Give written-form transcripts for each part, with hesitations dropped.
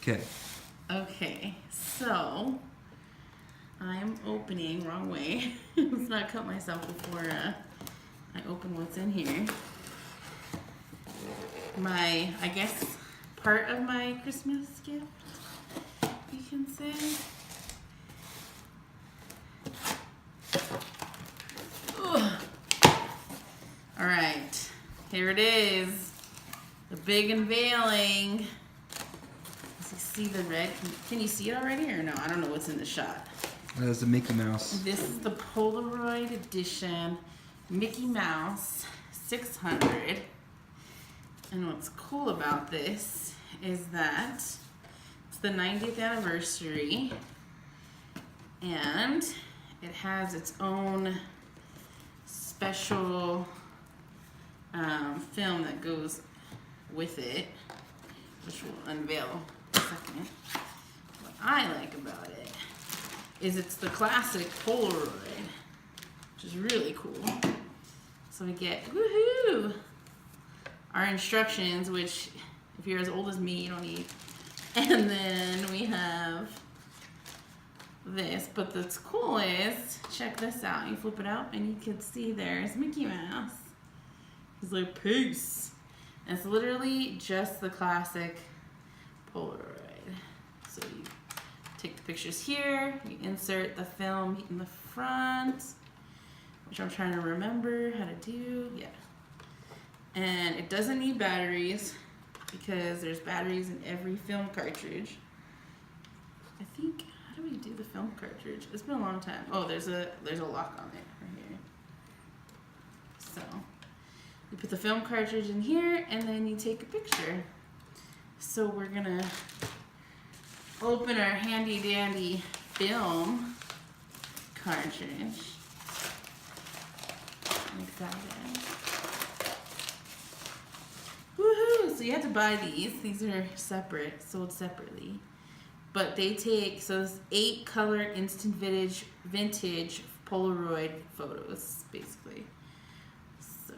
Okay. Okay, so I'm opening wrong way. Let's not cut myself before I open what's in here. I guess, part of my Christmas gift, you can say. Ugh. All right, here it is. The big unveiling. See the red? Can you see it already or no? I don't know what's in the shot. That's the Mickey Mouse. This is the Polaroid edition Mickey Mouse 600. And what's cool about this is that it's the 90th anniversary and it has its own special film that goes with it, which we'll unveil in a second. What I like about it is it's the classic Polaroid, which is really cool. So we get, woohoo, our instructions, which if you're as old as me, you don't need. And then we have this, but what's cool is, check this out. You flip it out and you can see there's Mickey Mouse. He's like, peace. And it's literally just the classic Polaroid. So you take the pictures here, you insert the film in the front, which I'm trying to remember how to do. Yeah. And it doesn't need batteries because there's batteries in every film cartridge. I think, how do we do the film cartridge? It's been a long time. Oh, there's a lock on it right here. So you put the film cartridge in here and then you take a picture. So we're gonna open our handy dandy film cartridge. I'm excited. Woohoo! So you have to buy these. These are separate, sold separately. But they take, so it's 8 color instant vintage Polaroid photos, basically. So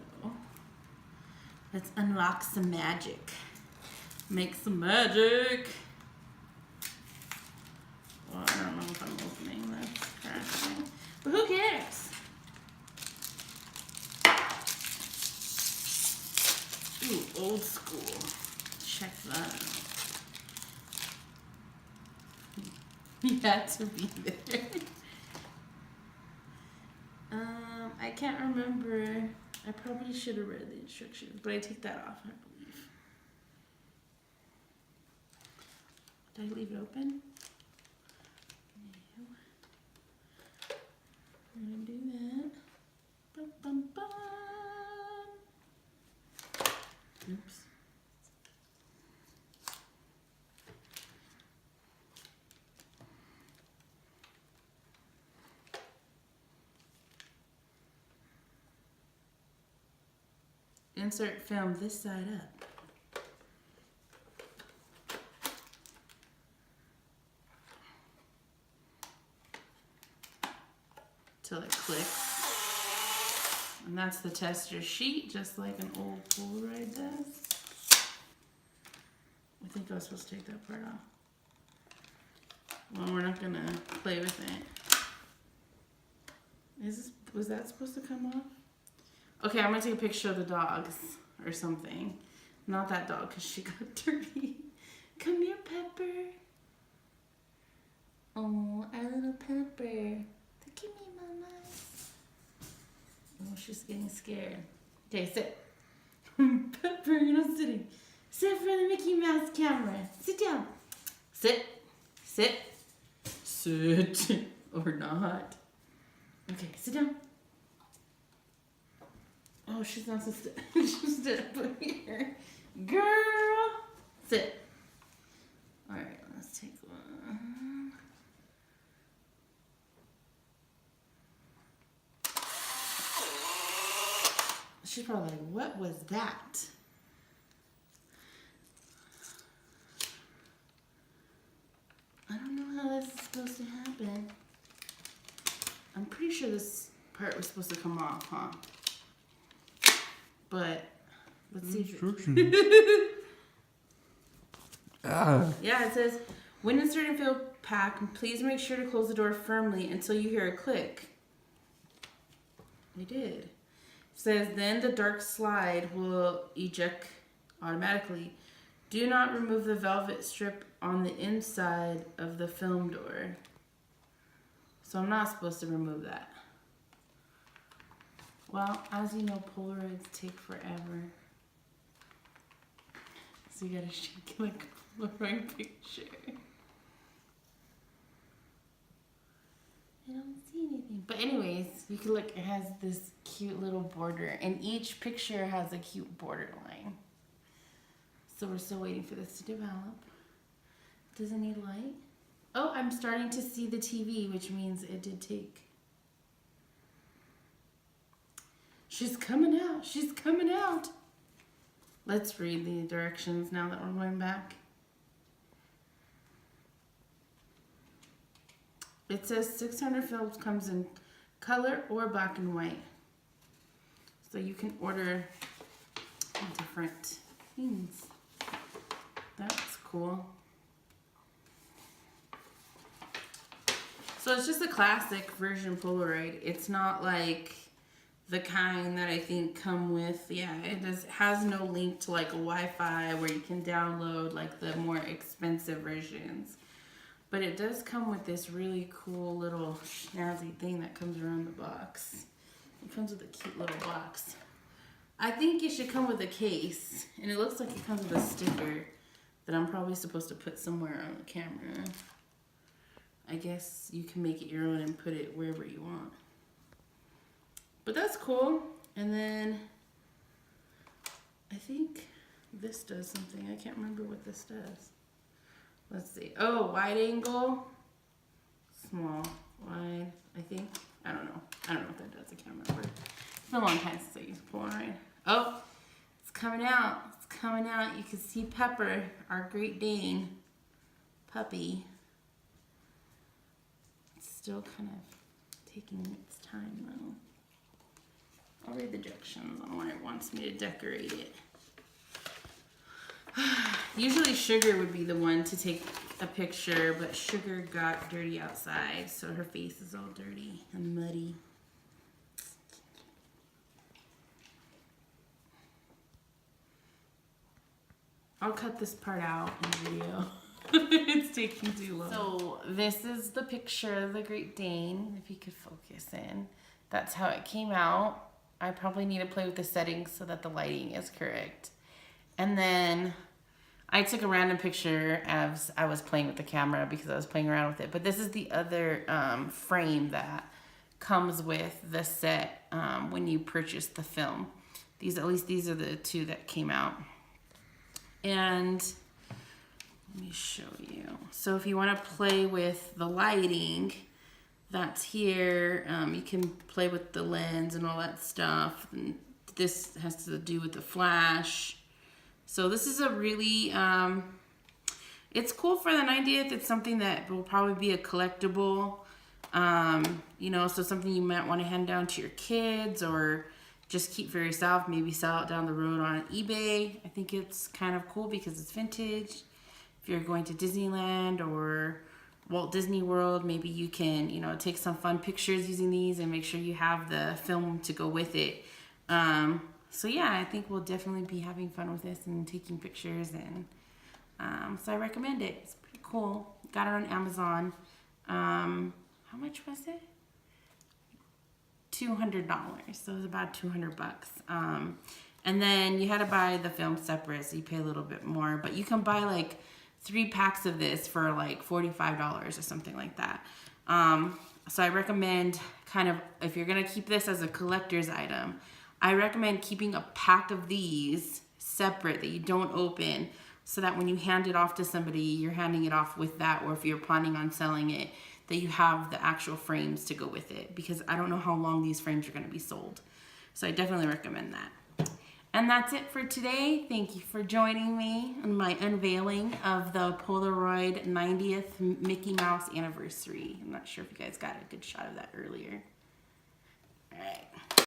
let's unlock some magic. Make some magic. Well, I don't know if I'm opening this correctly, but who cares? Ooh, old school. Check that out. You had to be there. I can't remember. I probably should have read the instructions, but I take that off, I believe. Did I leave it open? No. I'm gonna do that. Bum, bum, bum. Oops. Insert film this side up. Till it clicks. And that's the tester sheet, just like an old Polaroid does. I think I was supposed to take that part off. Well, we're not gonna play with it. Was that supposed to come off? Okay, I'm gonna take a picture of the dogs or something. Not that dog, because she got dirty. Come here, Pepper. Oh, our little Pepper. Look at me, Mama. Oh, she's getting scared. Okay, sit. Pepper, you're not sitting. Sit for the Mickey Mouse camera. Sit down. Sit. Sit. Sit. Or not. Okay, sit down. Oh, she's not so still. She's still up here. Girl. Sit. Alright, let's take one. She's probably like, what was that? I don't know how this is supposed to happen. I'm pretty sure this part was supposed to come off, huh? But let's see if it... Yeah, it says, when inserting fill pack, please make sure to close the door firmly until you hear a click. I did. It says, then the dark slide will eject automatically. Do not remove the velvet strip on the inside of the film door. So I'm not supposed to remove that. Well, as you know, Polaroids take forever. So you gotta shake like a Polaroid picture. I don't see anything. But anyways, you can look, it has this cute little border. And each picture has a cute border line. So we're still waiting for this to develop. Does it need light? Oh, I'm starting to see the TV, which means it did take. She's coming out. She's coming out. Let's read the directions now that we're going back. It says 600 films comes in color or black and white. So you can order different things. That's cool. So it's just a classic version Polaroid. It's not like the kind that I think come with, yeah, it has no link to like a Wi-Fi where you can download like the more expensive versions. But it does come with this really cool little snazzy thing that comes around the box. It comes with a cute little box. I think it should come with a case, and it looks like it comes with a sticker that I'm probably supposed to put somewhere on the camera. I guess you can make it your own and put it wherever you want. But that's cool. And then I think this does something. I can't remember what this does. Let's see. Oh, wide angle, small, wide, I think. I don't know. I don't know what that does. I can't remember. It's been a long time since I used Polaroid. Oh, it's coming out. It's coming out. You can see Pepper, our Great Dane puppy. It's still kind of taking its time though. I'll read the directions on why it wants me to decorate it. Usually Sugar would be the one to take a picture, but Sugar got dirty outside, so her face is all dirty and muddy. I'll cut this part out in the video. It's taking too long. So this is the picture of the Great Dane, if you could focus in. That's how it came out. I probably need to play with the settings so that the lighting is correct. And then I took a random picture as I was playing with the camera because I was playing around with it. But this is the other frame that comes with the set when you purchase the film. At least these are the two that came out. And let me show you. So if you want to play with the lighting, that's here. You can play with the lens and all that stuff. And this has to do with the flash. So this is a really, it's cool for the 90th. It's something that will probably be a collectible, you know, so something you might want to hand down to your kids or just keep for yourself. Maybe sell it down the road on eBay. I think it's kind of cool because it's vintage. If you're going to Disneyland or Walt Disney World, maybe you can, you know, take some fun pictures using these and make sure you have the film to go with it. So yeah, I think we'll definitely be having fun with this and taking pictures, and so I recommend it. It's pretty cool. Got it on Amazon. How much was it? $200. So it was about $200. And then you had to buy the film separate, so you pay a little bit more. But you can buy like 3 packs of this for like $45 or something like that. So I recommend kind of, if you're gonna keep this as a collector's item, I recommend keeping a pack of these separate that you don't open, so that when you hand it off to somebody, you're handing it off with that, or if you're planning on selling it, that you have the actual frames to go with it, because I don't know how long these frames are going to be sold. So I definitely recommend that. And that's it for today. Thank you for joining me on my unveiling of the Polaroid 90th Mickey Mouse anniversary. I'm not sure if you guys got a good shot of that earlier. All right.